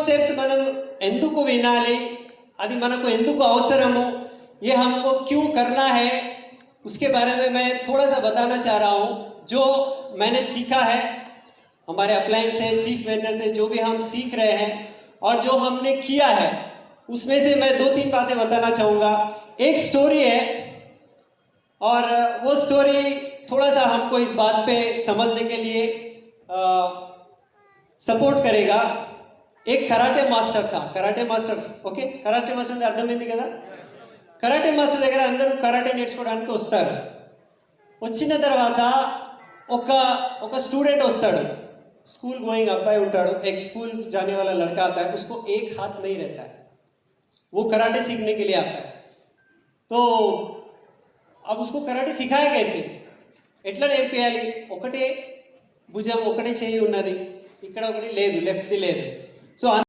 Steps మనం ఎందుకు వినాలి అది మనకు ఎందుకు అవసరము ये हमको क्यों करना है उसके बारे में मैं थोड़ा सा बताना चाह रहा हूँ जो मैंने सीखा है हमारे अपलाइन से चीफ वेंडर से जो भी हम सीख रहे हैं और जो हमने किया है उसमें से मैं 2-3 बातें बताना चाहूँगा। एक स्टोरी है और वो स्टोरी थोड़ा सा हमको इस बात पे समझने के लिए सपोर्ट करेगा। एक कराटे मास्टर था, karate master okay karate master అంటే అర్థమైంది కదా कराटे మాస్టర్ దగ్గర అందరూ కరాటే నేర్చుకోవడానికి వస్తారు వచ్చిన తర్వాత ఒక స్టూడెంట్ వస్తాడు स्कूल गोइंग अब्बाई उठाड़ो एक स्कूल जाने वाला लड़का आता है उसको एक हाथ नहीं रहता है वो कराटे सीखने के लिए आता है तो अब उसको कराटे सिखाया कैसे ఎట్లా నేర్పియాలి ఒకటే భుజం ఒకటే చేయి ఉన్నది ఇక్కడ ఒకటి లేదు లెఫ్ట్ ది లేదు సో